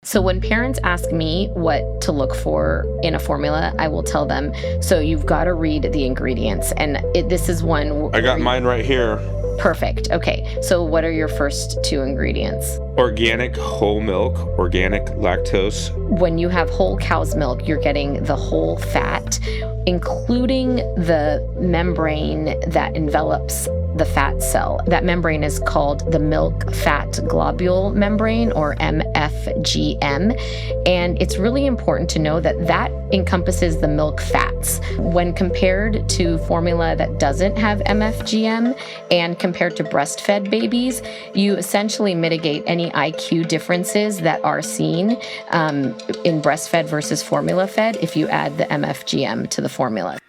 So when parents ask me what to look for in a formula, I will tell them, so you've got to read the ingredients. And this is one. I got mine right here. Perfect. Okay. So what are your first two ingredients? Organic whole milk, organic lactose. When you have whole cow's milk, you're getting the whole fat, including the membrane that envelops the fat cell. That membrane is called the milk fat globule membrane, or MFGM. And it's really important to know that that encompasses the milk fats. When compared to formula that doesn't have MFGM and compared to breastfed babies, you essentially mitigate any IQ differences that are seen in breastfed versus formula fed if you add the MFGM to the formula.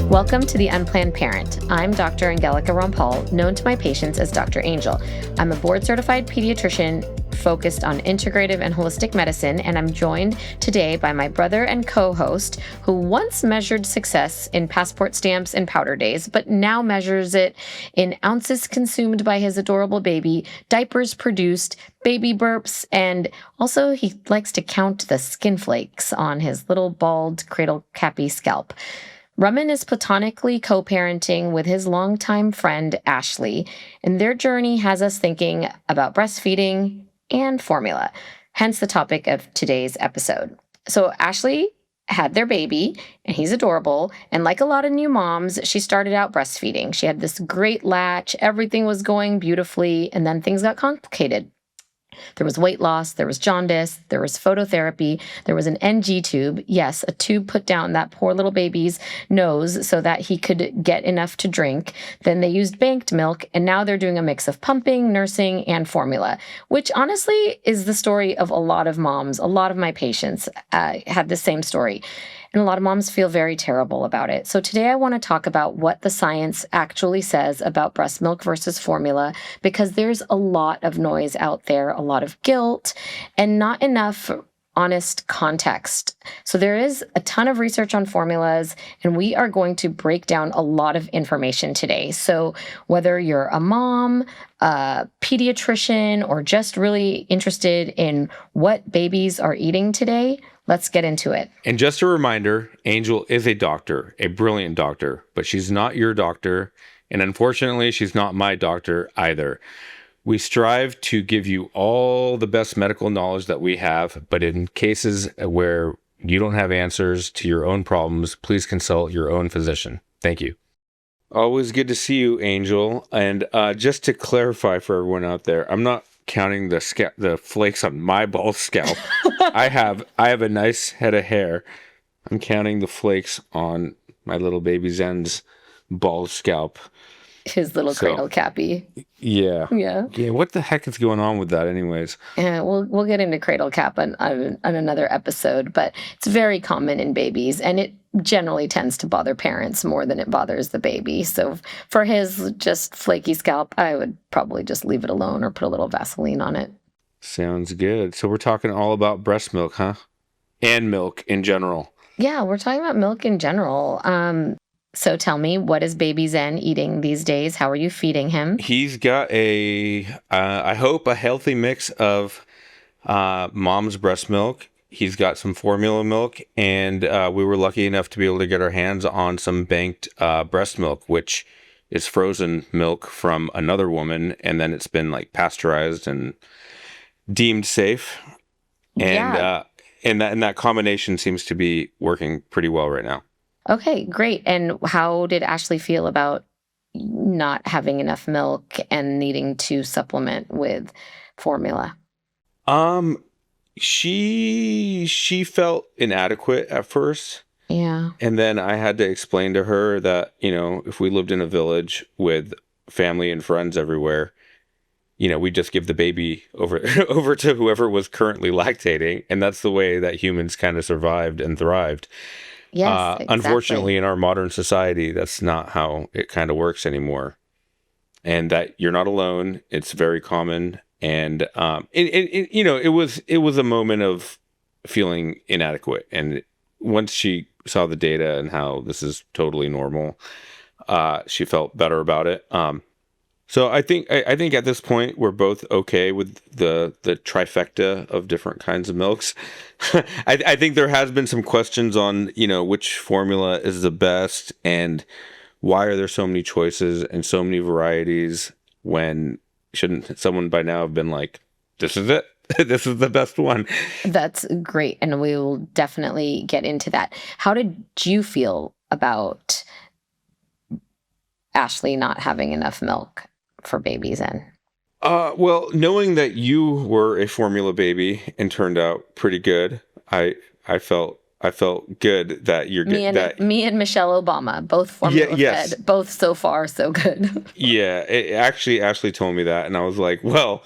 Welcome to The Unplanned Parent. I'm Dr. Angelica Rompal, known to my patients as Dr. Angel. I'm a board-certified pediatrician focused on integrative and holistic medicine, and I'm joined today by my brother and co-host, who once measured success in passport stamps and powder days, but now measures it in ounces consumed by his adorable baby, diapers produced, baby burps, and also he likes to count the skin flakes on his little bald cradle-cappy scalp. Raman is platonically co-parenting with his longtime friend, Ashley, and their journey has us thinking about breastfeeding and formula, hence the topic of today's episode. So Ashley had their baby, and he's adorable, and like a lot of new moms, she started out breastfeeding. She had this great latch, everything was going beautifully, and then things got complicated. There was weight loss, there was jaundice, there was phototherapy, there was an NG tube. Yes, a tube put down that poor little baby's nose so that he could get enough to drink. Then they used banked milk, and now they're doing a mix of pumping, nursing, and formula, which honestly is the story of a lot of moms. A lot of my patients had the same story. And a lot of moms feel very terrible about it. So today I want to talk about what the science actually says about breast milk versus formula, because there's a lot of noise out there, a lot of guilt, and not enough honest context. So there is a ton of research on formulas, and we are going to break down a lot of information today. So whether you're a mom, a pediatrician, or just really interested in what babies are eating today, let's get into it. And just a reminder, Angel is a doctor, a brilliant doctor, but she's not your doctor. And unfortunately, she's not my doctor either. We strive to give you all the best medical knowledge that we have, but in cases where you don't have answers to your own problems, please consult your own physician. Thank you. Always good to see you, Angel. And just to clarify for everyone out there, I'm not counting the flakes on my bald scalp. I have a nice head of hair. I'm counting the flakes on my little baby Zen's bald scalp. His little cradle cappy. Yeah. What the heck is going on with that, anyways? Yeah, we'll get into cradle cap on another episode, but it's very common in babies, and it generally tends to bother parents more than it bothers the baby. So for his just flaky scalp, I would probably just leave it alone or put a little Vaseline on it. Sounds good. So we're talking all about breast milk, huh? And milk in general. Yeah, we're talking about milk in general. So tell me, what is baby Zen eating these days? How are you feeding him? He's got I hope, a healthy mix of mom's breast milk. He's got some formula milk, and we were lucky enough to be able to get our hands on some banked breast milk, which is frozen milk from another woman, and then it's been like pasteurized and deemed safe. And and that combination seems to be working pretty well right now. Okay, great. And how did Ashley feel about not having enough milk and needing to supplement with formula? She felt inadequate at first. Yeah. And then I had to explain to her that, if we lived in a village with family and friends everywhere, we just give the baby over to whoever was currently lactating. And that's the way that humans kind of survived and thrived. Yes, exactly. Unfortunately, in our modern society, that's not how it kind of works anymore. And that you're not alone. It's very common. And it was a moment of feeling inadequate. And once she saw the data and how this is totally normal, she felt better about it. So I think at this point we're both okay with the trifecta of different kinds of milks. I think there has been some questions on, which formula is the best and why are there so many choices and so many varieties when shouldn't someone by now have been like, this is it? This is the best one. That's great. And we will definitely get into that. How did you feel about Ashley not having enough milk for babies in? Well, knowing that you were a formula baby and turned out pretty good, I felt good that you're Me good. and That me and Michelle Obama, both formula yes, fed, both so far so good. yeah. Actually, Ashley told me that, and I was like, well,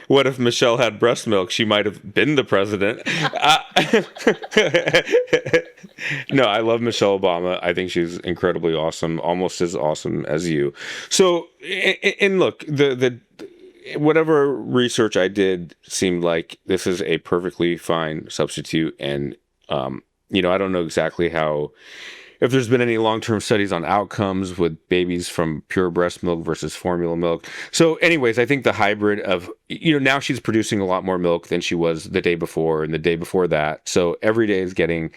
what if Michelle had breast milk? She might have been the president. No, I love Michelle Obama. I think she's incredibly awesome, almost as awesome as you. So, and look, the whatever research I did seemed like this is a perfectly fine substitute. And, I don't know exactly if there's been any long-term studies on outcomes with babies from pure breast milk versus formula milk. So anyways, I think the hybrid of, now she's producing a lot more milk than she was the day before and the day before that. So every day is getting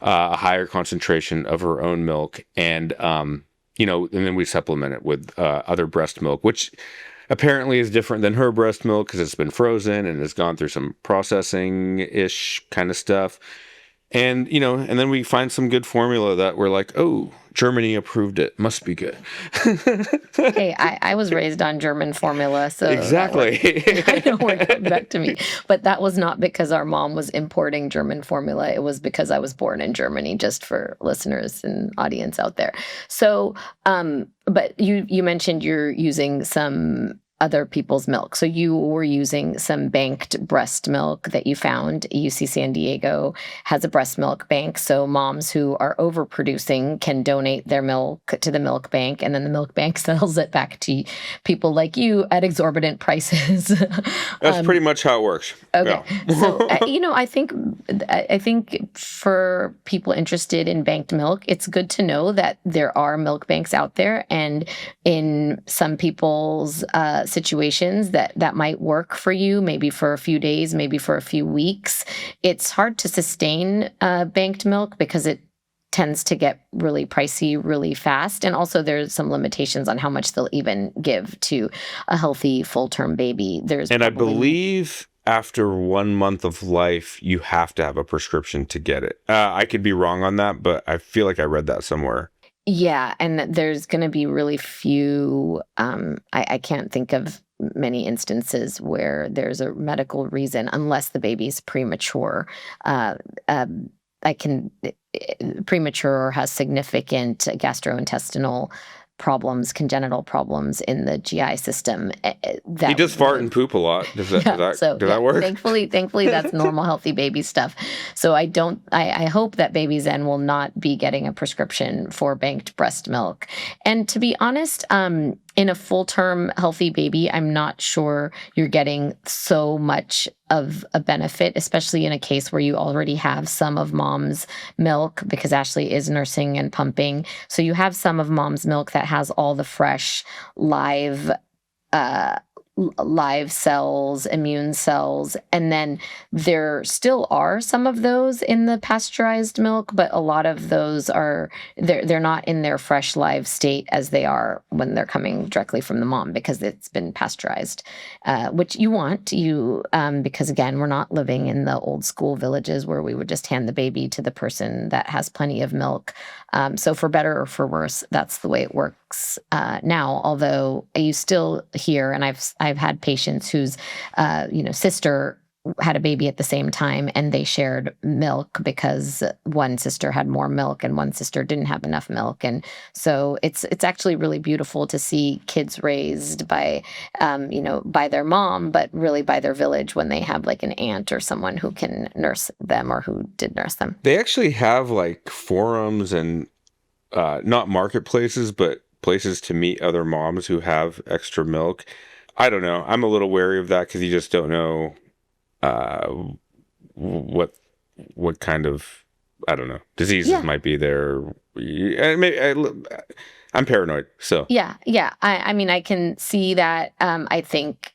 a higher concentration of her own milk. And, and then we supplement it with other breast milk, which apparently is different than her breast milk because it's been frozen and has gone through some processing-ish kind of stuff. And, and then we find some good formula that we're like, oh, Germany approved it. Must be good. Hey, I was raised on German formula, so exactly. I know what comes back to me. But that was not because our mom was importing German formula. It was because I was born in Germany, just for listeners and audience out there. So, but you mentioned you're using some other people's milk. So you were using some banked breast milk that you found. UC San Diego has a breast milk bank. So moms who are overproducing can donate their milk to the milk bank, and then the milk bank sells it back to people like you at exorbitant prices. That's pretty much how it works. Okay. Yeah. So, I think for people interested in banked milk, it's good to know that there are milk banks out there, and in some people's situations that might work for you, maybe for a few days, maybe for a few weeks. It's hard to sustain banked milk because it tends to get really pricey really fast. And also there's some limitations on how much they'll even give to a healthy full-term baby. I believe after 1 month of life, you have to have a prescription to get it. I could be wrong on that, but I feel like I read that somewhere. Yeah, and there's going to be really few, I can't think of many instances where there's a medical reason, unless the baby's premature. Premature or has significant gastrointestinal problems, congenital problems in the GI system. He does fart and poop a lot. Does that work? Thankfully, that's normal, healthy baby stuff. So I hope that babies then will not be getting a prescription for banked breast milk. And to be honest, in a full-term healthy baby, I'm not sure you're getting so much of a benefit, especially in a case where you already have some of mom's milk, because Ashley is nursing and pumping. So you have some of mom's milk that has all the fresh, live cells, immune cells, and then there still are some of those in the pasteurized milk, but a lot of those they're not in their fresh live state as they are when they're coming directly from the mom, because it's been pasteurized, which you want because again, we're not living in the old school villages where we would just hand the baby to the person that has plenty of milk. So for better or for worse, that's the way it works now. Although you still hear, and I've had patients whose sister had a baby at the same time, and they shared milk because one sister had more milk and one sister didn't have enough milk. And so it's actually really beautiful to see kids raised by by their mom, but really by their village when they have like an aunt or someone who can nurse them or who did nurse them. They actually have like forums and not marketplaces, but places to meet other moms who have extra milk. I don't know. I'm a little wary of that because you just don't know what kind of I don't know, diseases Yeah. might be there. I'm paranoid, so. Yeah. I mean, I can see that. I think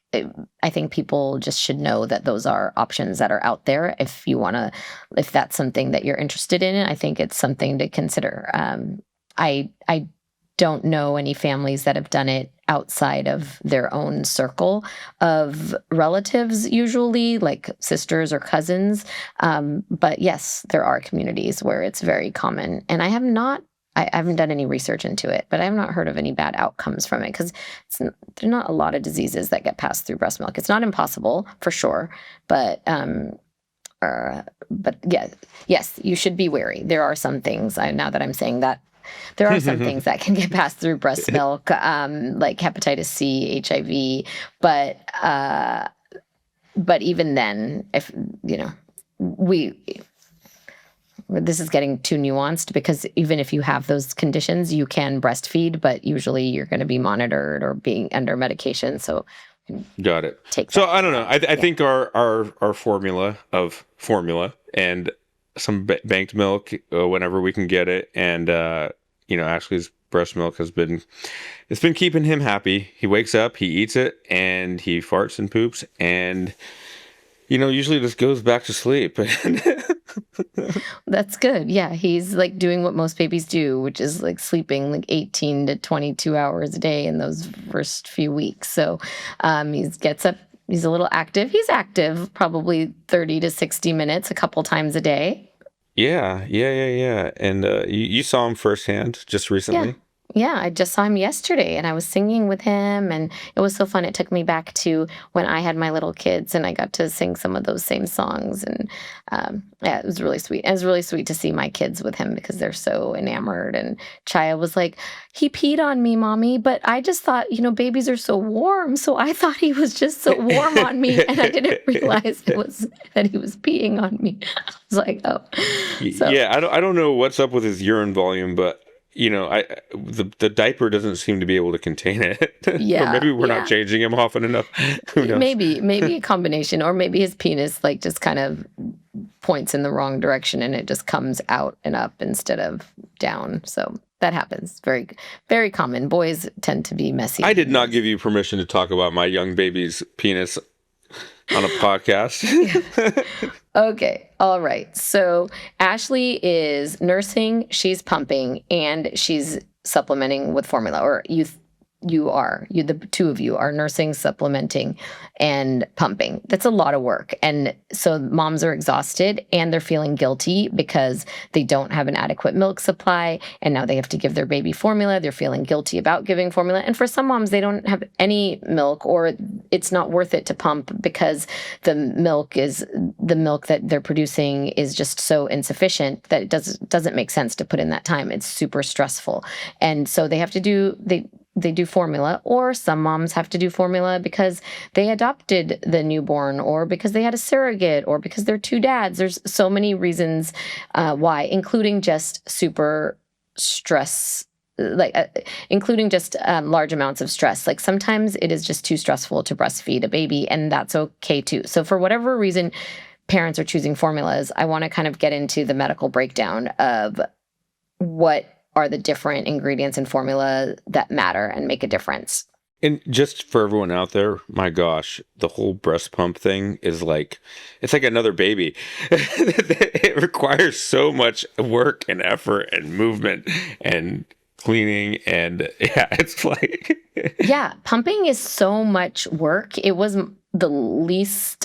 people just should know that those are options that are out there. If that's something that you're interested in, I think it's something to consider. I don't know any families that have done it outside of their own circle of relatives, usually like sisters or cousins. But yes, there are communities where it's very common. And I haven't done any research into it, but I have not heard of any bad outcomes from it because there are not a lot of diseases that get passed through breast milk. It's not impossible for sure, but yeah, yes, you should be wary. There are some things. Now that I'm saying that, there are some things that can get passed through breast milk, like hepatitis C, HIV, but even then, if this is getting too nuanced because even if you have those conditions, you can breastfeed, but usually you're going to be monitored or being under medication. So got it. Take so that. I don't know. I think our formula and some banked milk whenever we can get it, and Ashley's breast milk it's been keeping him happy. He wakes up, he eats it, and he farts and poops, and usually just goes back to sleep. That's good. Yeah, he's like doing what most babies do, which is like sleeping like 18 to 22 hours a day in those first few weeks. So he gets up, he's a little active. He's active probably 30 to 60 minutes a couple times a day. Yeah. And you saw him firsthand just recently? Yeah, I just saw him yesterday and I was singing with him and it was so fun. It took me back to when I had my little kids and I got to sing some of those same songs. And it was really sweet. And it was really sweet to see my kids with him because they're so enamored. And Chaya was like, he peed on me, Mommy, but I just thought, babies are so warm. So I thought he was just so warm on me and I didn't realize that he was peeing on me. I was like, oh. So. Yeah, I don't know what's up with his urine volume, but the diaper doesn't seem to be able to contain it. Yeah. Or maybe we're not changing him often enough. Who knows? Maybe a combination, or maybe his penis like just kind of points in the wrong direction and it just comes out and up instead of down. So that happens. Very, very common. Boys tend to be messy. I did not give you permission to talk about my young baby's penis on a podcast. Okay. All right. So Ashley is nursing, she's pumping, and she's supplementing with formula. Or the two of you are nursing, supplementing, and pumping. That's a lot of work. And so moms are exhausted and they're feeling guilty because they don't have an adequate milk supply. And now they have to give their baby formula. They're feeling guilty about giving formula. And for some moms, they don't have any milk or it's not worth it to pump because the milk that they're producing is just so insufficient that it doesn't make sense to put in that time. It's super stressful. And so they have to they do formula, or some moms have to do formula because they adopted the newborn or because they had a surrogate or because they're two dads. There's so many reasons why, including just super stress, including just large amounts of stress. Like sometimes it is just too stressful to breastfeed a baby, and that's okay too. So for whatever reason, parents are choosing formulas. I want to kind of get into the medical breakdown of what are the different ingredients in formula that matter and make a difference. And just for everyone out there, my gosh, the whole breast pump thing is it's like another baby. It requires so much work and effort and movement and cleaning. And it's like... Yeah, pumping is so much work. It was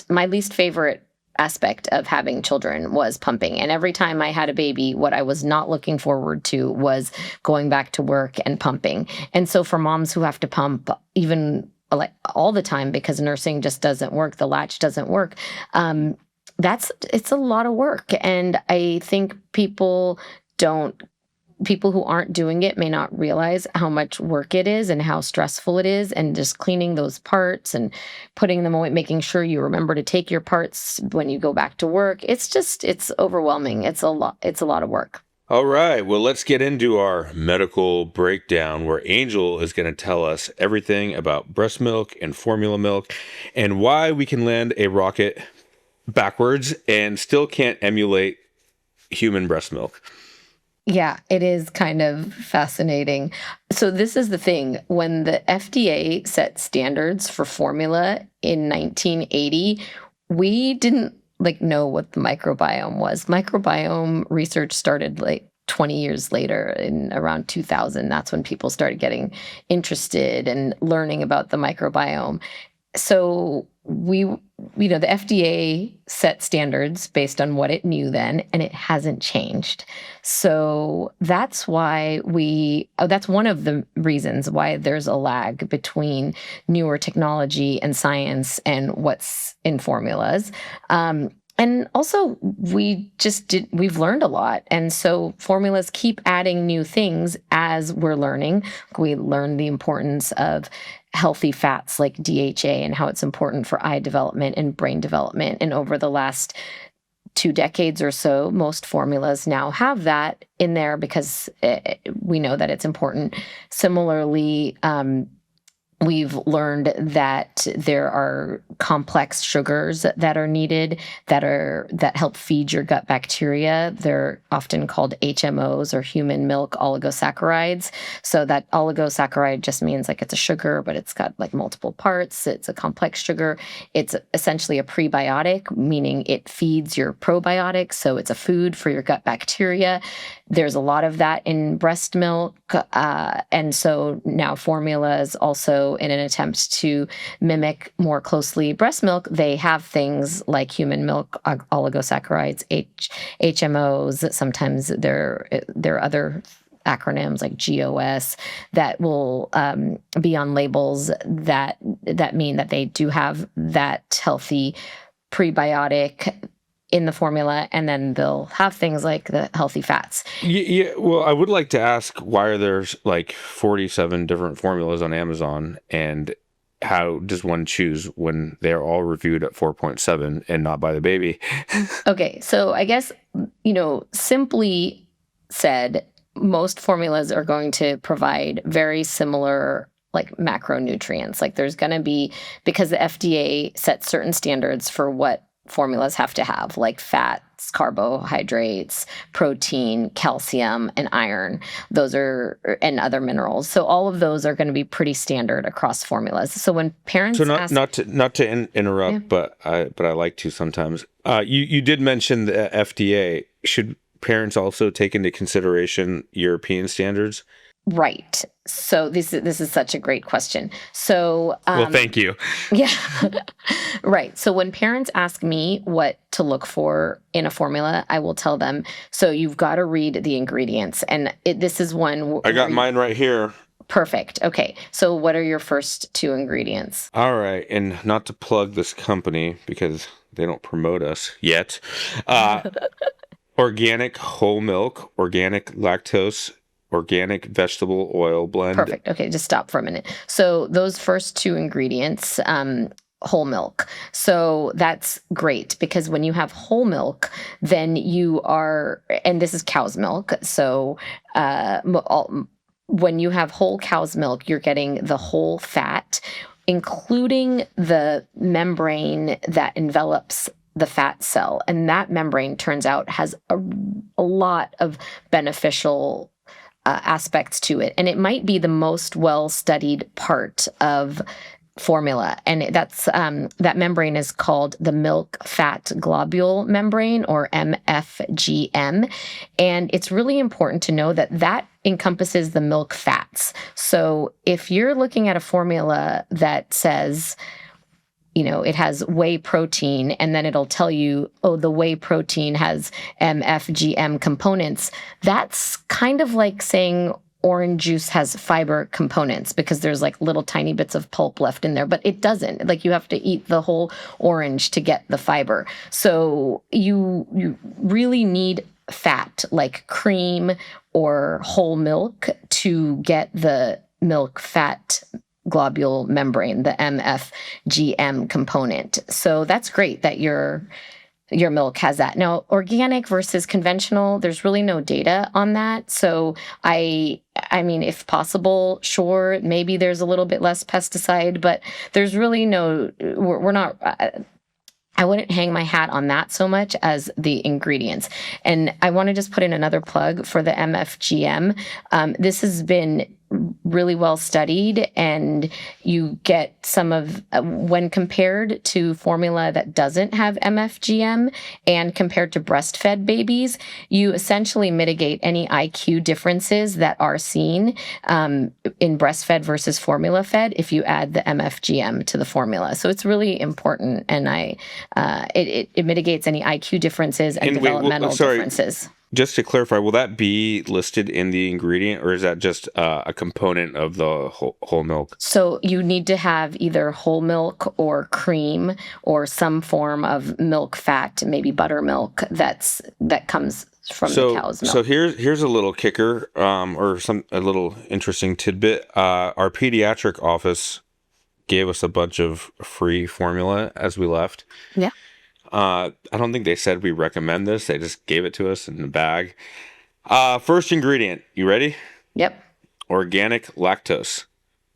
my least favorite aspect of having children was pumping. And every time I had a baby, what I was not looking forward to was going back to work and pumping. And so for moms who have to pump even like all the time because nursing just doesn't work, the latch doesn't work, it's a lot of work. And I think people who aren't doing it may not realize how much work it is and how stressful it is, and just cleaning those parts and putting them away, making sure you remember to take your parts when you go back to work. It's overwhelming. It's a lot of work. All right. Well, let's get into our medical breakdown where Angel is going to tell us everything about breast milk and formula milk and why we can land a rocket backwards and still can't emulate human breast milk. Yeah, it is kind of fascinating. So this is the thing. When the FDA set standards for formula in 1980, we didn't know what the microbiome was. Microbiome research started 20 years later in around 2000. That's when people started getting interested and learning about the microbiome. So the FDA set standards based on what it knew then, and it hasn't changed. So that's why that's one of the reasons why there's a lag between newer technology and science and what's in formulas. And also, we've learned a lot. And so formulas keep adding new things as we're learning. We learn the importance of healthy fats like DHA and how it's important for eye development and brain development. And over the last 2 decades or so, most formulas now have that in there because we know that it's important. Similarly, we've learned that there are complex sugars that are needed that help feed your gut bacteria. They're often called HMOs, or human milk oligosaccharides. So that oligosaccharide just means it's a sugar, but it's got multiple parts. It's a complex sugar. It's essentially a prebiotic, meaning it feeds your probiotics. So it's a food for your gut bacteria. There's a lot of that in breast milk. And so now formulas also, in an attempt to mimic more closely breast milk, they have things like human milk oligosaccharides, HMOs. Sometimes there are other acronyms like GOS that will be on labels that mean that they do have that healthy prebiotic in the formula, and then they'll have things like the healthy fats. Yeah, well, I would like to ask, why are there 47 different formulas on Amazon, and how does one choose when they're all reviewed at 4.7 and not by the baby? Okay, so I guess, simply said, most formulas are going to provide very similar macronutrients. There's going to be, because the FDA sets certain standards for what formulas have to have, like fats, carbohydrates, protein, calcium, and iron. And other minerals. So all of those are going to be pretty standard across formulas. So when parents not to interrupt, yeah. but I like to sometimes. You did mention the FDA. Should parents also take into consideration European standards? Right. So this is such a great question. So well, thank you. Yeah. Right. So when parents ask me what to look for in a formula, I will tell them, so you've got to read the ingredients. And this is one. I got mine right here. Perfect. Okay. So what are your first 2 ingredients? All right. And not to plug this company because they don't promote us yet. Organic whole milk, organic lactose, organic vegetable oil blend. Perfect. Okay, just stop for a minute. So those first 2 ingredients, whole milk. So that's great, because when you have whole milk, then and this is cow's milk. So when you have whole cow's milk, you're getting the whole fat, including the membrane that envelops the fat cell. And that membrane, turns out, has a lot of beneficial aspects to it. And it might be the most well-studied part of formula. And that's that membrane is called the milk fat globule membrane, or MFGM. And it's really important to know that encompasses the milk fats. So if you're looking at a formula that says, it has whey protein, and then it'll tell you, oh, the whey protein has MFGM components, that's kind of like saying orange juice has fiber components, because there's little tiny bits of pulp left in there, but it doesn't. You have to eat the whole orange to get the fiber. So you really need fat, like cream or whole milk, to get the milk fat globule membrane, the MFGM component. So that's great that your milk has that. Now, organic versus conventional, there's really no data on that. So I mean, if possible, sure, maybe there's a little bit less pesticide, but there's really we're not I wouldn't hang my hat on that so much as the ingredients. And I want to just put in another plug for the MFGM. This has been really well studied, and you get some of, when compared to formula that doesn't have MFGM and compared to breastfed babies, you essentially mitigate any IQ differences that are seen in breastfed versus formula fed if you add the MFGM to the formula. So it's really important, and it mitigates any IQ differences and developmental differences. Just to clarify, will that be listed in the ingredient, or is that just a component of the whole milk? So you need to have either whole milk or cream or some form of milk fat, maybe buttermilk that comes from the cow's milk. So here's a little kicker, or a little interesting tidbit. Our pediatric office gave us a bunch of free formula as we left. Yeah. I don't think they said we recommend this. They just gave it to us in the bag. First ingredient, you ready? Yep. Organic lactose.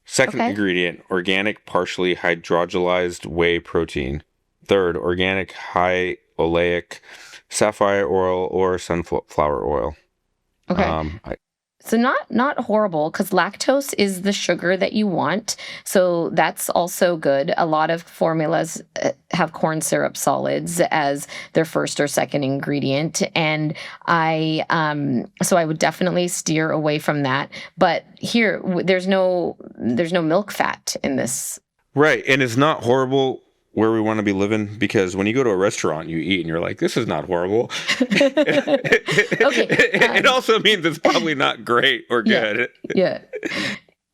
Second ingredient, organic partially hydrolyzed whey protein. Third, organic high oleic sapphire oil or sunflower oil. Okay. So not horrible, because lactose is the sugar that you want. So that's also good. A lot of formulas have corn syrup solids as their first or second ingredient. And so I would definitely steer away from that. But here, there's no milk fat in this. Right. And it's not horrible where we want to be living, because when you go to a restaurant, you eat and you're like, this is not horrible. It also means it's probably not great or good.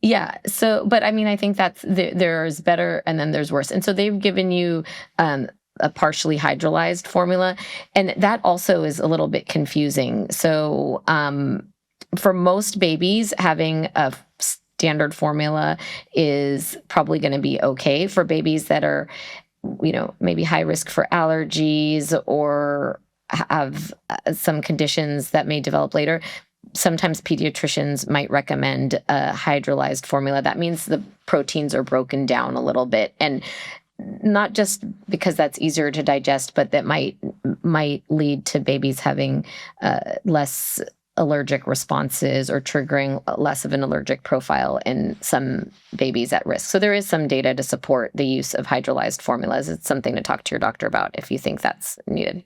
Yeah. So, but I mean, I think that's there's better and then there's worse. And so they've given you a partially hydrolyzed formula, and that also is a little bit confusing. So for most babies, having a standard formula is probably going to be okay. For babies that are, maybe high risk for allergies or have some conditions that may develop later, sometimes pediatricians might recommend a hydrolyzed formula. That means the proteins are broken down a little bit, and not just because that's easier to digest, but that might lead to babies having less allergic responses or triggering less of an allergic profile in some babies at risk. So there is some data to support the use of hydrolyzed formulas. It's something to talk to your doctor about if you think that's needed.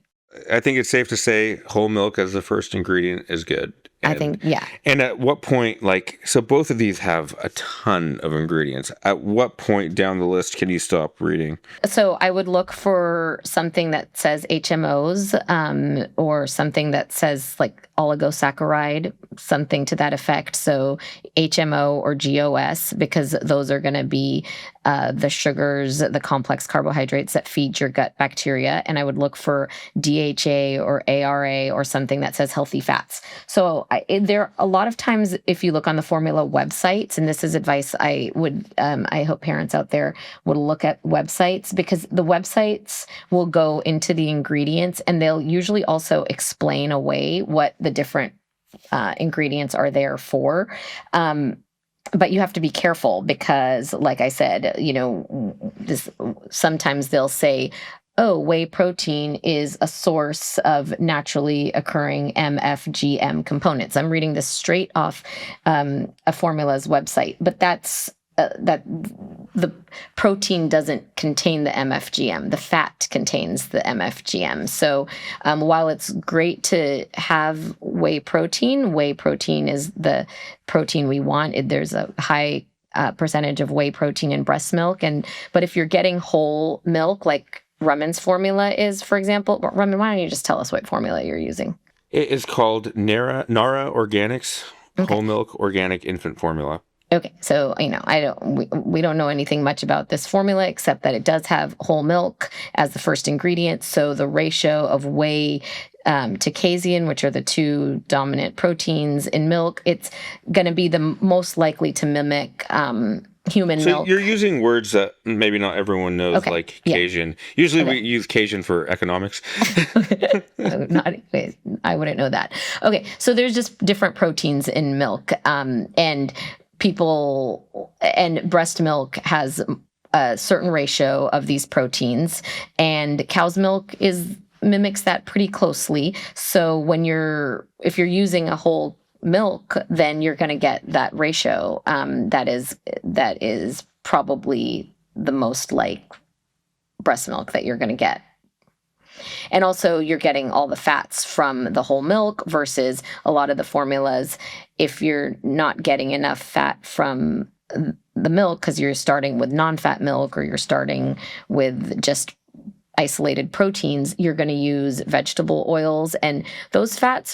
I think it's safe to say whole milk as the first ingredient is good. I think, yeah. And at what point, so both of these have a ton of ingredients. At what point down the list can you stop reading? So I would look for something that says HMOs, or something that says like oligosaccharide, something to that effect. So HMO or GOS, because those are going to be the sugars, the complex carbohydrates that feed your gut bacteria. And I would look for DHA or ARA or something that says healthy fats. So there a lot of times, if you look on the formula websites, and this is advice I would, I hope parents out there would look at websites, because the websites will go into the ingredients and they'll usually also explain away what the different ingredients are there for. But you have to be careful because, like I said, sometimes they'll say, whey protein is a source of naturally occurring MFGM components. I'm reading this straight off a formula's website, but that's that the protein doesn't contain the MFGM. The fat contains the MFGM. So while it's great to have whey protein is the protein we want. There's a high percentage of whey protein in breast milk. But if you're getting whole milk, like Rumman's formula is, for example, Rumman, why don't you just tell us what formula you're using? It is called Nara Organics Whole Milk Organic Infant Formula. Okay, so we don't know anything much about this formula except that it does have whole milk as the first ingredient. So the ratio of whey to casein, which are the two dominant proteins in milk, it's going to be the most likely to mimic human milk. So you're using words that maybe not everyone knows, like Cajun. Usually we use Cajun for economics. I wouldn't know that. Okay, so there's just different proteins in milk, and breast milk has a certain ratio of these proteins, and cow's milk mimics that pretty closely. So if you're using a whole milk, then you're going to get that ratio. That is probably the most like breast milk that you're going to get. And also you're getting all the fats from the whole milk versus a lot of the formulas. If you're not getting enough fat from the milk because you're starting with non-fat milk or you're starting with just isolated proteins, you're going to use vegetable oils, and those fats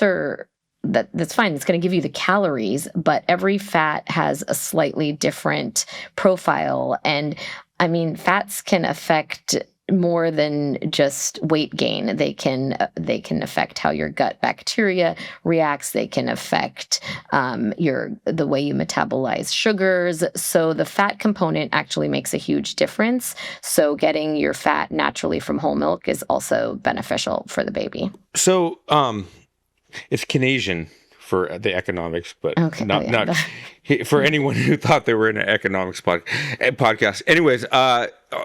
that's fine. It's going to give you the calories, but every fat has a slightly different profile. And I mean, fats can affect more than just weight gain. They can affect how your gut bacteria reacts. They can affect the way you metabolize sugars. So the fat component actually makes a huge difference. So getting your fat naturally from whole milk is also beneficial for the baby. So it's Canadian for the economics, but not for anyone who thought they were in an economics podcast. Anyways,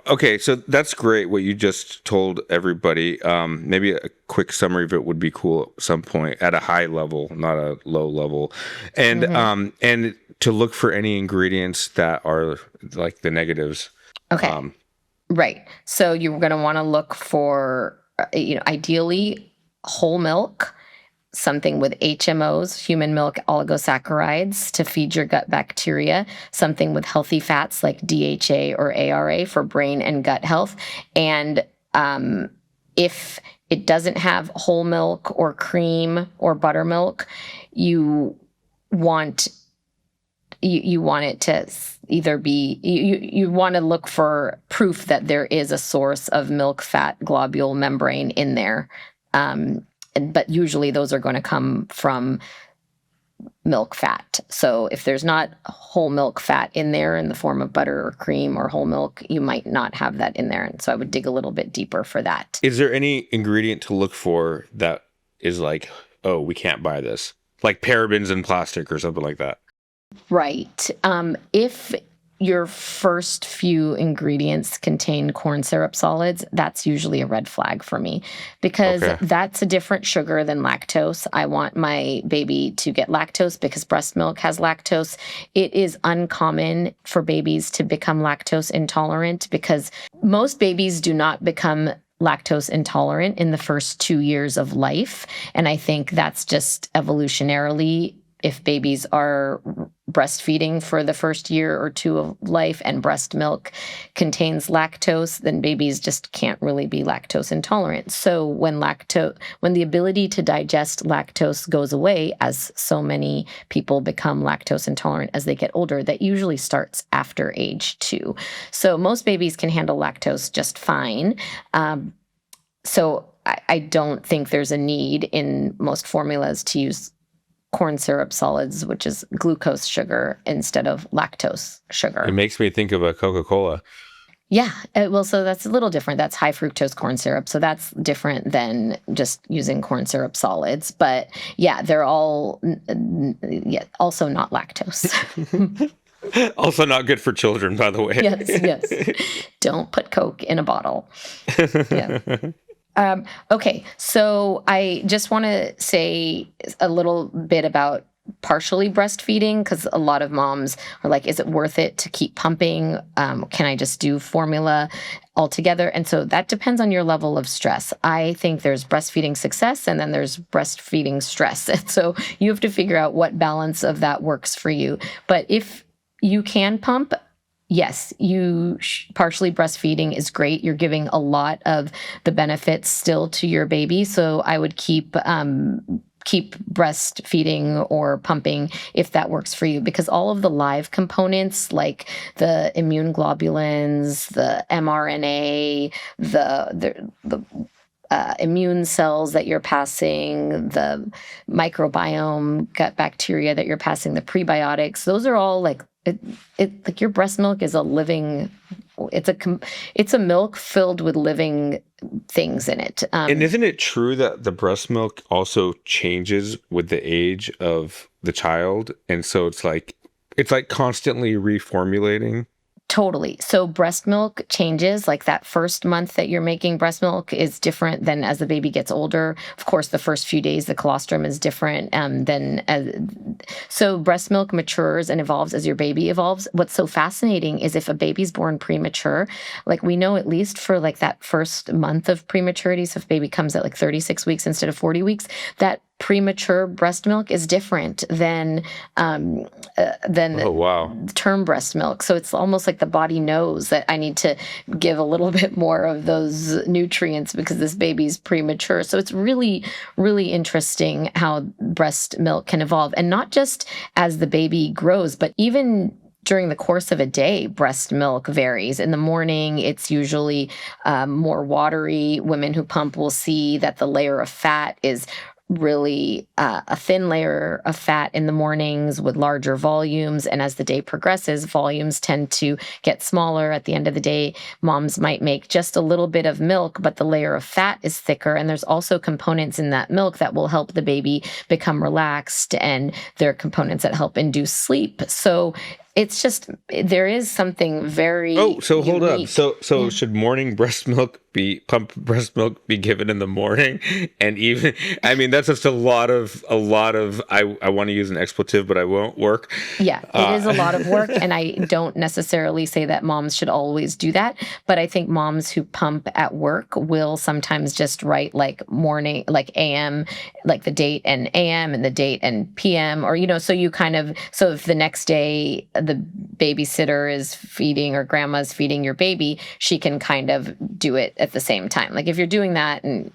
okay, so that's great what you just told everybody. Maybe a quick summary of it would be cool at some point at a high level, not a low level, and and to look for any ingredients that are like the negatives. Okay, right. So you're going to want to look for, ideally whole milk, something with HMOs, human milk oligosaccharides, to feed your gut bacteria, something with healthy fats like DHA or ARA for brain and gut health. And if it doesn't have whole milk or cream or buttermilk, you want it to either be, you want to look for proof that there is a source of milk fat globule membrane in there. But usually those are going to come from milk fat. So if there's not whole milk fat in there in the form of butter or cream or whole milk, you might not have that in there. And so I would dig a little bit deeper for that. Is there any ingredient to look for that is like, oh, we can't buy this? Like parabens in plastic or something like that? Right. If your first few ingredients contain corn syrup solids, that's usually a red flag for me, because that's a different sugar than lactose. I want my baby to get lactose because breast milk has lactose. It is uncommon for babies to become lactose intolerant because most babies do not become lactose intolerant in the first 2 years of life. And I think that's just evolutionarily, if babies are breastfeeding for the first year or two of life and breast milk contains lactose, then babies just can't really be lactose intolerant. So when the ability to digest lactose goes away, as so many people become lactose intolerant as they get older, that usually starts after age 2. So most babies can handle lactose just fine. So I don't think there's a need in most formulas to use corn syrup solids, which is glucose sugar instead of lactose sugar. It makes me think of a Coca-Cola. Yeah. Well, so that's a little different. That's high fructose corn syrup. So that's different than just using corn syrup solids. But yeah, they're all also not lactose. Also not good for children, by the way. Yes. Don't put Coke in a bottle. Yeah. Okay, so I just want to say a little bit about partially breastfeeding, because a lot of moms are like, is it worth it to keep pumping? Can I just do formula altogether? And so that depends on your level of stress. I think there's breastfeeding success and then there's breastfeeding stress. And so you have to figure out what balance of that works for you. But if you can pump, yes, partially breastfeeding is great. You're giving a lot of the benefits still to your baby. So I would keep breastfeeding or pumping if that works for you, because all of the live components like the immune globulins, the mRNA, the immune cells that you're passing, the microbiome, gut bacteria that you're passing, the prebiotics, those are all like like your breast milk is a living, it's a milk filled with living things in it. And isn't it true that the breast milk also changes with the age of the child? And so it's like constantly reformulating. Totally. So breast milk changes, like that first month that you're making breast milk is different than as the baby gets older. Of course, the first few days, the colostrum is different so breast milk matures and evolves as your baby evolves. What's so fascinating is if a baby's born premature, like we know at least for like that first month of prematurity, so if baby comes at like 36 weeks instead of 40 weeks, that premature breast milk is different than Oh, wow. term breast milk. So it's almost like the body knows that I need to give a little bit more of those nutrients because this baby's premature. So it's really, really interesting how breast milk can evolve. And not just as the baby grows, but even during the course of a day, breast milk varies. In the morning, it's usually more watery. Women who pump will see that the layer of fat is really a thin layer of fat in the mornings with larger volumes. And as the day progresses, volumes tend to get smaller. At the end of the day, moms might make just a little bit of milk, but the layer of fat is thicker. And there's also components in that milk that will help the baby become relaxed. And there are components that help induce sleep. So it's just, there is something very So hold up. unique. So should morning pump breast milk be given in the morning? And even, I mean, that's just a lot of, I want to use an expletive, but I won't work. Yeah, it is a lot of work. And I don't necessarily say that moms should always do that. But I think moms who pump at work will sometimes just write like morning, like AM, like the date and AM and the date and PM, or, so you kind of, so if the next day the babysitter is feeding or grandma's feeding your baby, she can kind of do it at the same time. Like if you're doing that, and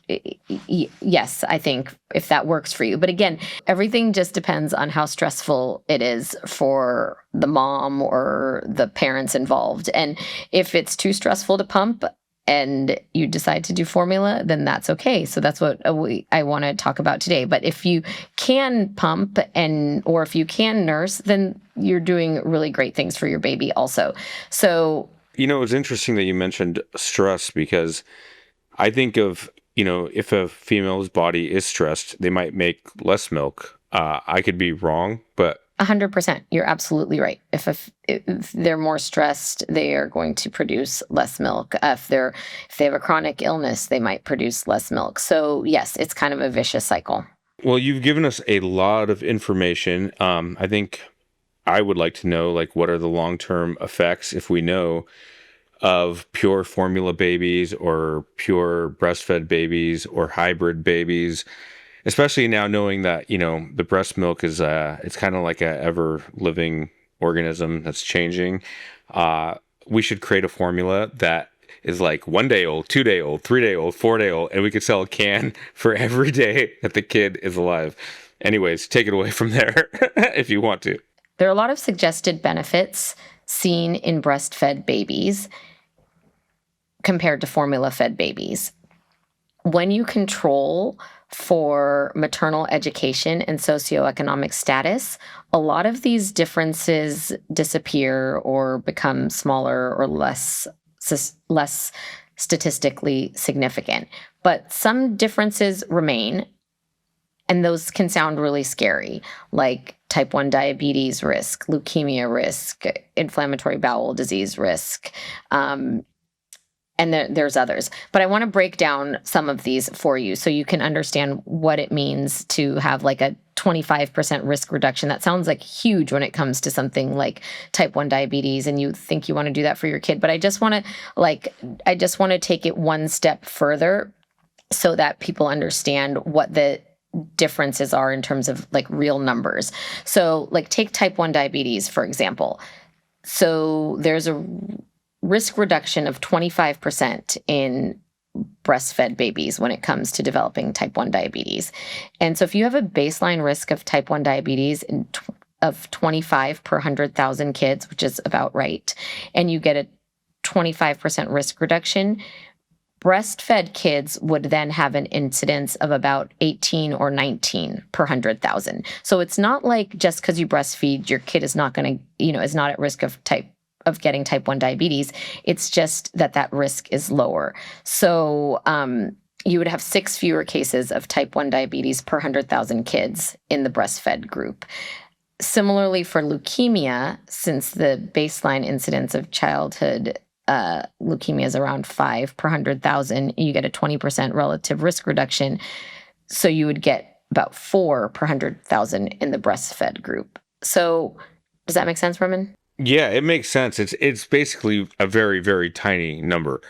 yes, I think if that works for you. But again, everything just depends on how stressful it is for the mom or the parents involved. And if it's too stressful to pump and you decide to do formula, then that's okay. So that's what I want to talk about today. But if you can pump or if you can nurse, then you're doing really great things for your baby also. So, It's interesting that you mentioned stress, because I think of, if a female's body is stressed, they might make less milk. I could be wrong, but 100%. You're absolutely right. If they're more stressed, they are going to produce less milk. If they have a chronic illness, they might produce less milk. So yes, it's kind of a vicious cycle. Well, you've given us a lot of information. I think I would like to know, like, what are the long-term effects, if we know, of pure formula babies or pure breastfed babies or hybrid babies. Especially now knowing that, the breast milk is it's kind of like a ever living organism that's changing. We should create a formula that is like 1 day old, 2 day old, 3 day old, 4 day old, and we could sell a can for every day that the kid is alive. Anyways, take it away from there if you want to. There are a lot of suggested benefits seen in breastfed babies compared to formula-fed babies. When you control for maternal education and socioeconomic status, a lot of these differences disappear or become smaller or less statistically significant. But some differences remain, and those can sound really scary, like type 1 diabetes risk, leukemia risk, inflammatory bowel disease risk, and there's others. But I want to break down some of these for you so you can understand what it means to have like a 25% risk reduction. That sounds like huge when it comes to something like type 1 diabetes, and you think you want to do that for your kid. But I just want to take it one step further so that people understand what the differences are in terms of like real numbers. So like take type 1 diabetes, for example. So there's a risk reduction of 25% in breastfed babies when it comes to developing type 1 diabetes. And so if you have a baseline risk of type 1 diabetes of 25 per 100,000 kids, which is about right, and you get a 25% risk reduction, breastfed kids would then have an incidence of about 18 or 19 per 100,000. So it's not like just because you breastfeed, your kid is not going to, is not at risk of getting type 1 diabetes. It's just that risk is lower. So you would have 6 fewer cases of type 1 diabetes per 100,000 kids in the breastfed group. Similarly for leukemia, since the baseline incidence of childhood leukemia is around 5 per 100,000, you get a 20% relative risk reduction. So you would get about 4 per 100,000 in the breastfed group. So does that make sense, Roman? Yeah, it makes sense. It's basically a very, very tiny number.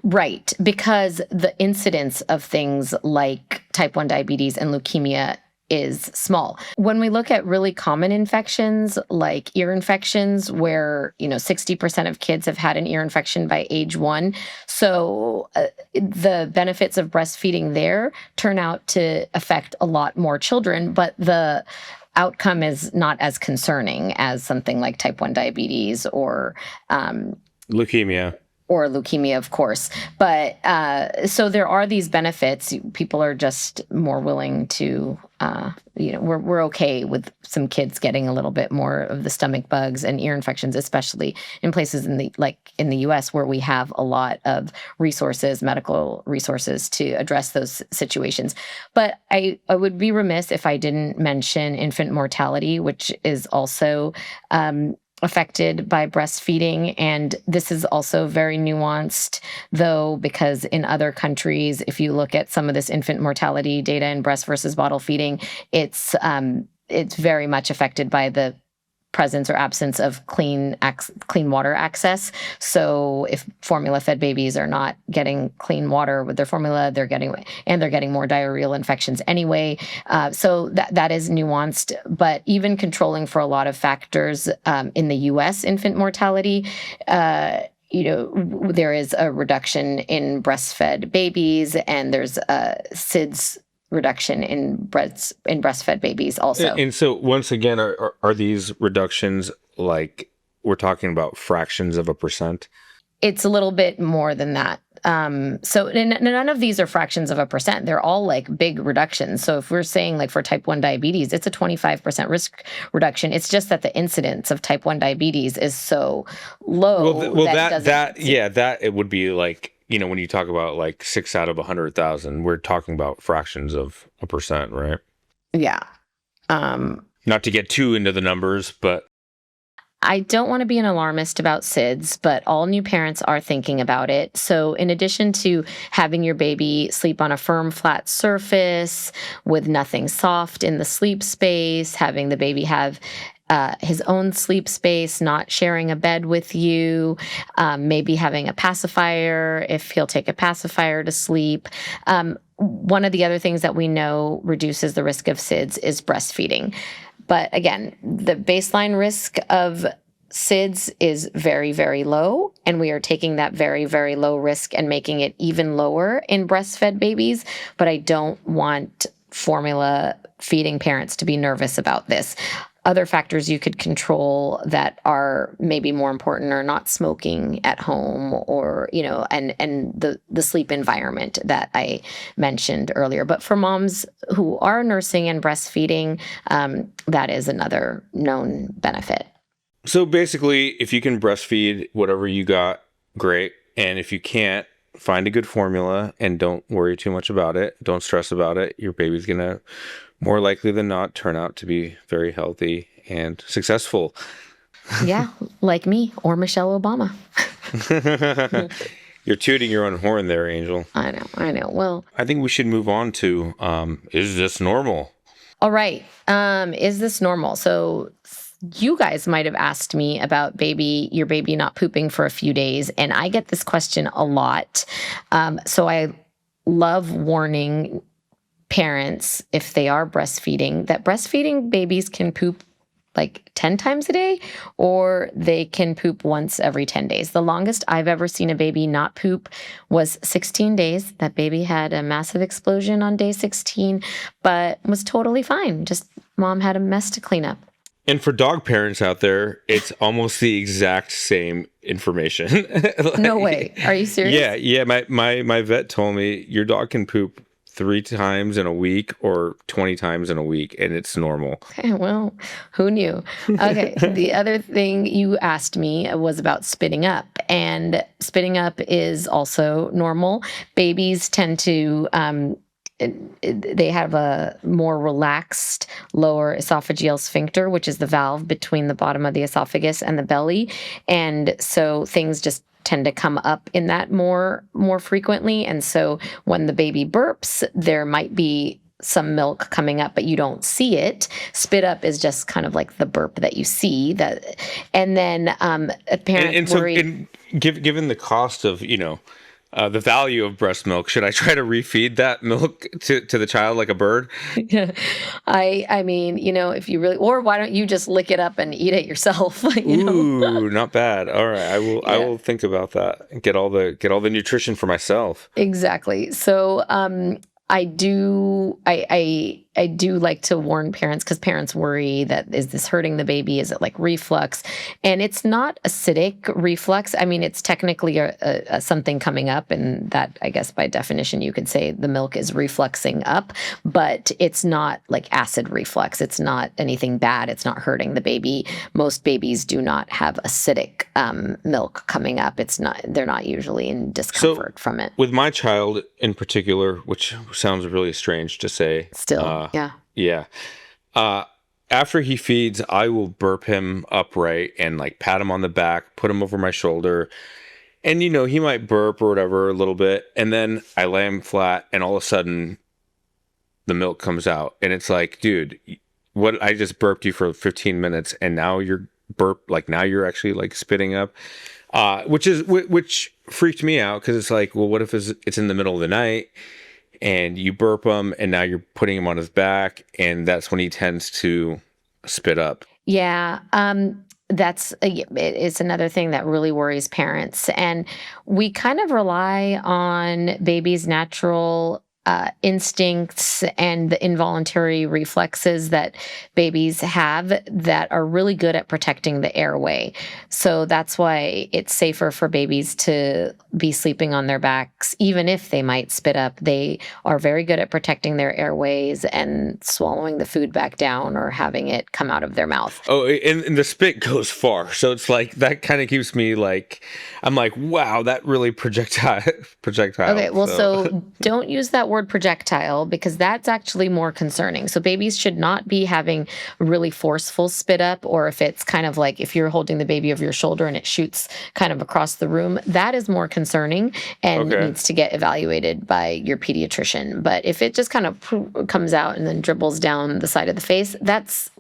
Right, because the incidence of things like type 1 diabetes and leukemia is small. When we look at really common infections like ear infections, where 60% of kids have had an ear infection by age 1, so the benefits of breastfeeding there turn out to affect a lot more children, but the outcome is not as concerning as something like type 1 diabetes or Leukemia. or leukemia, of course. But so there are these benefits. People are just more willing to, we're okay with some kids getting a little bit more of the stomach bugs and ear infections, especially in places in the US where we have a lot of resources, medical resources to address those situations. But I would be remiss if I didn't mention infant mortality, which is also affected by breastfeeding. And this is also very nuanced, though, because in other countries, if you look at some of this infant mortality data in breast versus bottle feeding, it's very much affected by the presence or absence of clean water access. So if formula-fed babies are not getting clean water with their formula, they're getting more diarrheal infections anyway. So that is nuanced. But even controlling for a lot of factors in the U.S. infant mortality, there is a reduction in breastfed babies, and there's SIDS reduction in breastfed babies also. And so once again, are these reductions like we're talking about fractions of a percent? It's a little bit more than that. So none of these are fractions of a percent. They're all like big reductions. So if we're saying like for type 1 diabetes, it's a 25% risk reduction. It's just that the incidence of type 1 diabetes is so low. That it would be like, when you talk about like 6 out of 100,000, we're talking about fractions of a percent, right? Yeah. Not to get too into the numbers, but I don't want to be an alarmist about SIDS, but all new parents are thinking about it. So in addition to having your baby sleep on a firm, flat surface with nothing soft in the sleep space, having the baby have his own sleep space, not sharing a bed with you, maybe having a pacifier if he'll take a pacifier to sleep. One of the other things that we know reduces the risk of SIDS is breastfeeding. But again, the baseline risk of SIDS is very, very low, and we are taking that very, very low risk and making it even lower in breastfed babies. But I don't want formula feeding parents to be nervous about this. Other factors you could control that are maybe more important are not smoking at home, or, and the sleep environment that I mentioned earlier. But for moms who are nursing and breastfeeding, that is another known benefit. So basically, if you can breastfeed whatever you got, great. And if you can't, find a good formula and don't worry too much about it. Don't stress about it. Your baby's going to more likely than not turn out to be very healthy and successful. Yeah, like me or Michelle Obama. You're tooting your own horn there, Angel. I know. Well, I think we should move on to, is this normal? All right. Is this normal? So you guys might have asked me about your baby not pooping for a few days, and I get this question a lot. So I love warning parents, if they are breastfeeding, that breastfeeding babies can poop like 10 times a day, or they can poop once every 10 days. The longest I've ever seen a baby not poop was 16 days. That baby had a massive explosion on day 16, but was totally fine. Just mom had a mess to clean up. And for dog parents out there, it's almost the exact same information. No way. Are you serious? Yeah. My vet told me your dog can poop 3 times in a week or 20 times in a week, and it's normal. Okay, well, who knew? Okay, the other thing you asked me was about spitting up, and spitting up is also normal. Babies tend to they have a more relaxed lower esophageal sphincter, which is the valve between the bottom of the esophagus and the belly. And so things just tend to come up in that more frequently. And so when the baby burps, there might be some milk coming up, but you don't see it. Spit up is just kind of like the burp that you see. And then a parent worried. Given the cost of, the value of breast milk, should I try to refeed that milk to the child like a bird? I mean, if you really, or why don't you just lick it up and eat it yourself? Ooh, not bad. All right, I will think about that and get all the nutrition for myself. Exactly. So, I do like to warn parents, because parents worry that, is this hurting the baby? Is it like reflux? And it's not acidic reflux. I mean, it's technically a something coming up, and that, I guess by definition, you could say the milk is refluxing up, but it's not like acid reflux. It's not anything bad. It's not hurting the baby. Most babies do not have acidic milk coming up. They're not usually in discomfort from it. With my child in particular, which sounds really strange to say. Still, yeah. Yeah. After he feeds, I will burp him upright and like pat him on the back, put him over my shoulder. And, he might burp or whatever a little bit. And then I lay him flat, and all of a sudden the milk comes out. And it's like, dude, what? I just burped you for 15 minutes and now you're now you're actually like spitting up. Which freaked me out, because it's like, well, what if it's in the middle of the night and you burp him and now you're putting him on his back, and that's when he tends to spit up. Yeah. It's another thing that really worries parents. And we kind of rely on babies' natural instincts and the involuntary reflexes that babies have that are really good at protecting the airway. So that's why it's safer for babies to be sleeping on their backs, even if they might spit up. They are very good at protecting their airways and swallowing the food back down or having it come out of their mouth. Oh, and the spit goes far. So it's like, that kind of keeps me like, I'm like, wow, that really projectile. Okay, well, so don't use that word projectile, because that's actually more concerning. So babies should not be having really forceful spit up, or if it's kind of like if you're holding the baby over your shoulder and it shoots kind of across the room, that is more concerning and needs to get evaluated by your pediatrician. But if it just kind of comes out and then dribbles down the side of the face, that's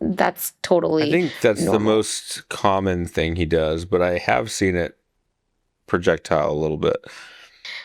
totally I think that's normal. The most common thing he does, but I have seen it projectile a little bit.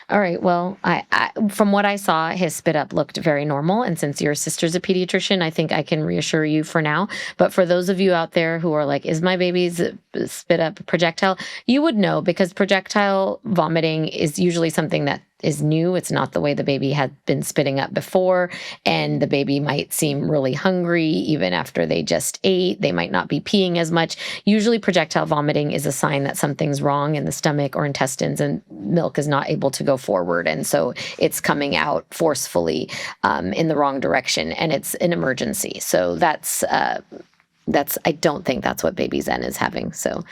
All right. Well, I from what I saw, his spit up looked very normal. And since your sister's a pediatrician, I think I can reassure you for now. But for those of you out there who are like, is my baby's spit up projectile? You would know, because projectile vomiting is usually something that is new. It's not the way the baby had been spitting up before. And the baby might seem really hungry even after they just ate. They might not be peeing as much. Usually projectile vomiting is a sign that something's wrong in the stomach or intestines, and milk is not able to go forward. And so it's coming out forcefully in the wrong direction, and it's an emergency. So that's I don't think that's what baby Zen is having. So,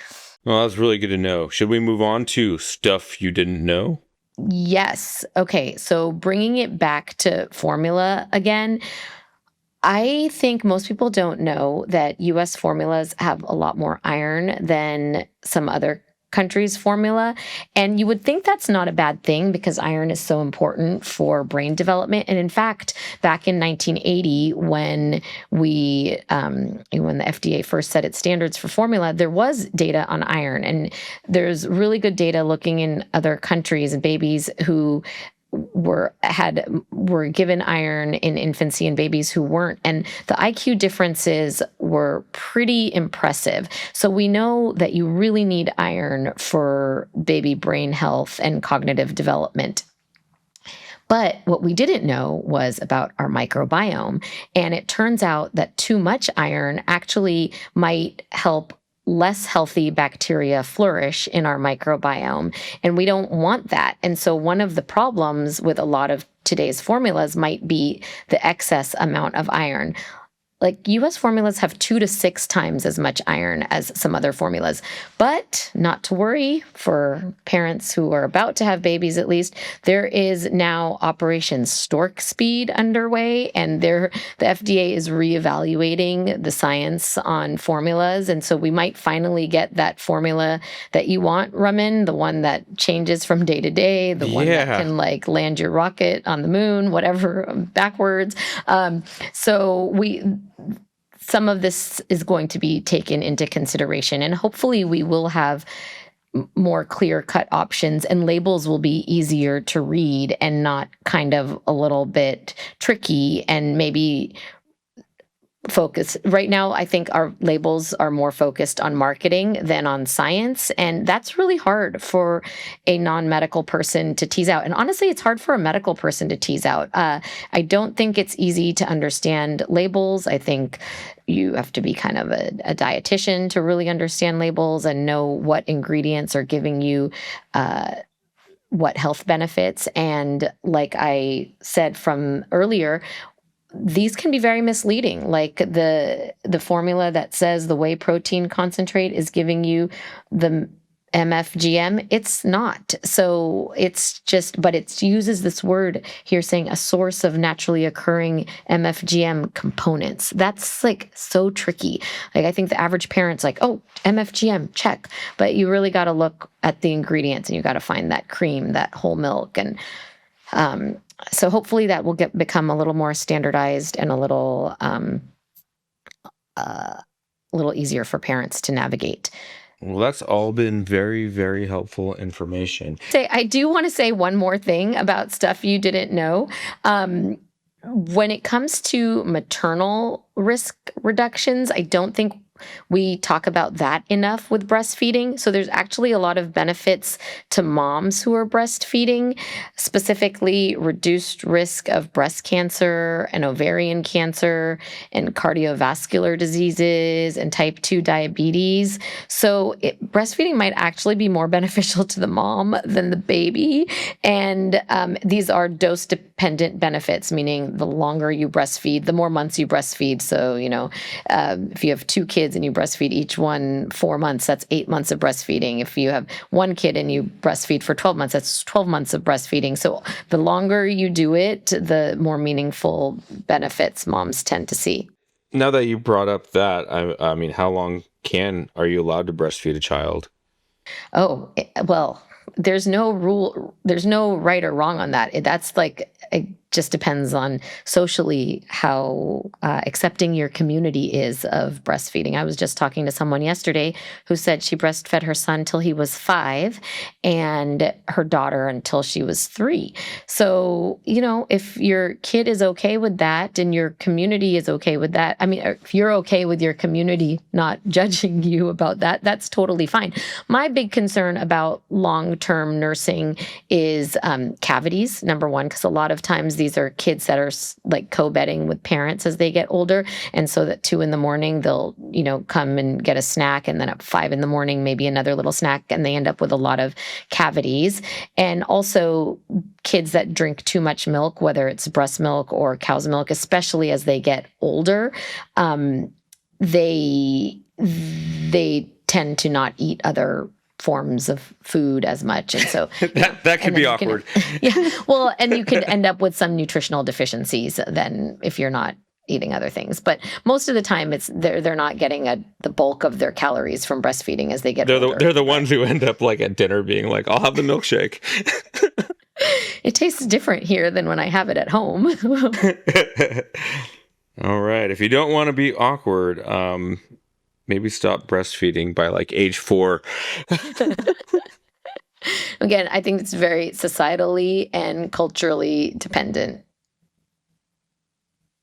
well, that's really good to know. Should we move on to stuff you didn't know? Yes. Okay. So bringing it back to formula again, I think most people don't know that U.S. formulas have a lot more iron than some other countries' formula. And you would think that's not a bad thing, because iron is so important for brain development. And in fact, back in 1980, when the FDA first set its standards for formula, there was data on iron. And there's really good data looking in other countries, babies who were given iron in infancy and babies who weren't. And the IQ differences were pretty impressive. So we know that you really need iron for baby brain health and cognitive development. But what we didn't know was about our microbiome. And it turns out that too much iron actually might help less healthy bacteria flourish in our microbiome. And we don't want that. And so one of the problems with a lot of today's formulas might be the excess amount of iron. like US formulas have 2 to 6 times as much iron as some other formulas. But not to worry, for parents who are about to have babies at least, there is now Operation Stork Speed underway, and the FDA is reevaluating the science on formulas. And so we might finally get that formula that you want, Raman, the one that changes from day to day, the one that can like land your rocket on the moon, whatever, backwards. Some of this is going to be taken into consideration, and hopefully we will have more clear-cut options, and labels will be easier to read and not kind of a little bit tricky, and maybe focus. Right now, I think our labels are more focused on marketing than on science, and that's really hard for a non-medical person to tease out. And honestly, it's hard for a medical person to tease out. I don't think it's easy to understand labels. I think you have to be kind of a dietitian to really understand labels and know what ingredients are giving you what health benefits. And like I said from earlier, these can be very misleading. Like the formula that says the whey protein concentrate is giving you the MFGM, it's not. So it's just, but it uses this word here saying a source of naturally occurring MFGM components. That's like so tricky. Like I think the average parent's like, oh, MFGM, check. But you really got to look at the ingredients, and you got to find that cream, that whole milk. And so hopefully that will become a little more standardized and a little easier for parents to navigate. Well, that's all been very, very helpful information. I do want to say one more thing about stuff you didn't know. When it comes to maternal risk reductions, I don't think we talk about that enough with breastfeeding. So there's actually a lot of benefits to moms who are breastfeeding, specifically reduced risk of breast cancer and ovarian cancer and cardiovascular diseases and type 2 diabetes. So breastfeeding might actually be more beneficial to the mom than the baby. And these are dose-dependent benefits, meaning the longer you breastfeed, the more months you breastfeed. So, if you have 2 kids and you breastfeed each one 4 months, that's 8 months of breastfeeding. If you have 1 kid and you breastfeed for 12 months, that's 12 months of breastfeeding. So the longer you do it, the more meaningful benefits moms tend to see. Now that you brought up that, I mean, how long are you allowed to breastfeed a child? Oh, well, there's no rule. There's no right or wrong on that. That's like, it just depends on socially how accepting your community is of breastfeeding. I was just talking to someone yesterday who said she breastfed her son till he was 5 and her daughter until she was 3. So, if your kid is okay with that and your community is okay with that, I mean, if you're okay with your community not judging you about that, that's totally fine. My big concern about long-term nursing is cavities, number one, because a lot of times these are kids that are like co-bedding with parents as they get older. And so at 2 a.m, they'll, come and get a snack. And then at 5 a.m, maybe another little snack. And they end up with a lot of cavities. And also kids that drink too much milk, whether it's breast milk or cow's milk, especially as they get older, they tend to not eat other forms of food as much. And so that could be awkward. Well, and you could end up with some nutritional deficiencies then if you're not eating other things. But most of the time they're not getting the bulk of their calories from breastfeeding as they get older. They're the ones who end up like at dinner being like, I'll have the milkshake. It tastes different here than when I have it at home. All right. If you don't want to be awkward, maybe stop breastfeeding by like age 4. Again, I think it's very societally and culturally dependent.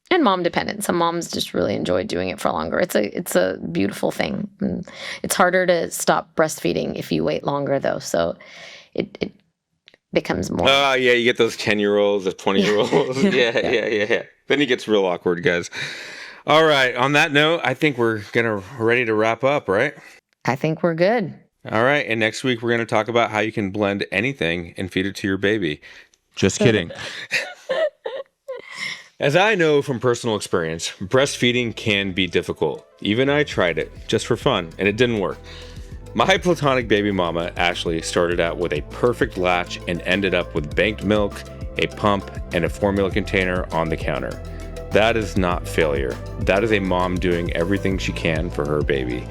And mom dependent. Some moms just really enjoy doing it for longer. It's a beautiful thing. It's harder to stop breastfeeding if you wait longer though. So it becomes more. Oh, yeah, you get those 10-year-olds, 20-year-olds. Yeah. Then it gets real awkward, guys. All right. On that note, I think we're ready to wrap up, right? I think we're good. All right. And next week, we're going to talk about how you can blend anything and feed it to your baby. Just kidding. As I know from personal experience, breastfeeding can be difficult. Even I tried it just for fun, and it didn't work. My platonic baby mama, Ashley, started out with a perfect latch and ended up with banked milk, a pump, and a formula container on the counter. That is not failure. That is a mom doing everything she can for her baby.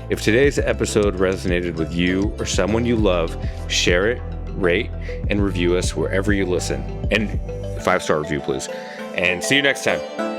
If today's episode resonated with you or someone you love, share it, rate, and review us wherever you listen. And 5-star review, please. And see you next time.